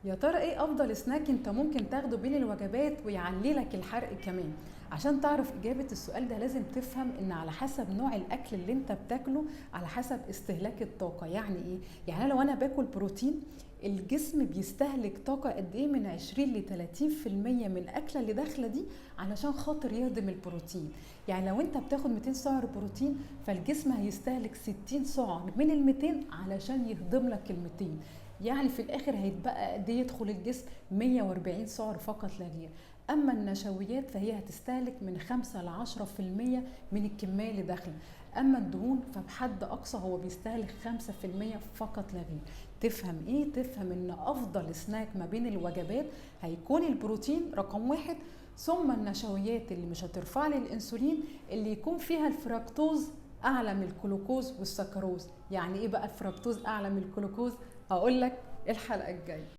يا ترى ايه افضل سناك انت ممكن تاخده بين الوجبات ويعلي لك الحرق كمان؟ عشان تعرف اجابة السؤال ده لازم تفهم ان على حسب نوع الاكل اللي انت بتاكله على حسب استهلاك الطاقة. يعني ايه؟ يعني أنا لو انا باكل بروتين، الجسم بيستهلك طاقة قد ايه؟ من 20 ل 30% من الاكلة اللي داخلة دي علشان خاطر يهضم البروتين. يعني لو انت بتاخد 200 سعر بروتين، فالجسم هيستهلك 60 سعر من ال 200 علشان يهضم لك ال 200. يعني في الاخر هيتبقى قد ايه يدخل الجسم؟ 140 سعر فقط لا غير. اما النشويات فهي هتستهلك من 5 ل 10% من الكميه اللي داخله. اما الدهون فبحد اقصى هو بيستهلك 5% فقط لا غير. تفهم ايه؟ تفهم ان افضل سناك ما بين الوجبات هيكون البروتين رقم واحد، ثم النشويات اللي مش هترفع لي الانسولين، اللي يكون فيها الفركتوز اعلى من الجلوكوز والسكروز. يعني ايه بقى الفركتوز اعلى من الجلوكوز؟ هقول لك الحلقه الجايه.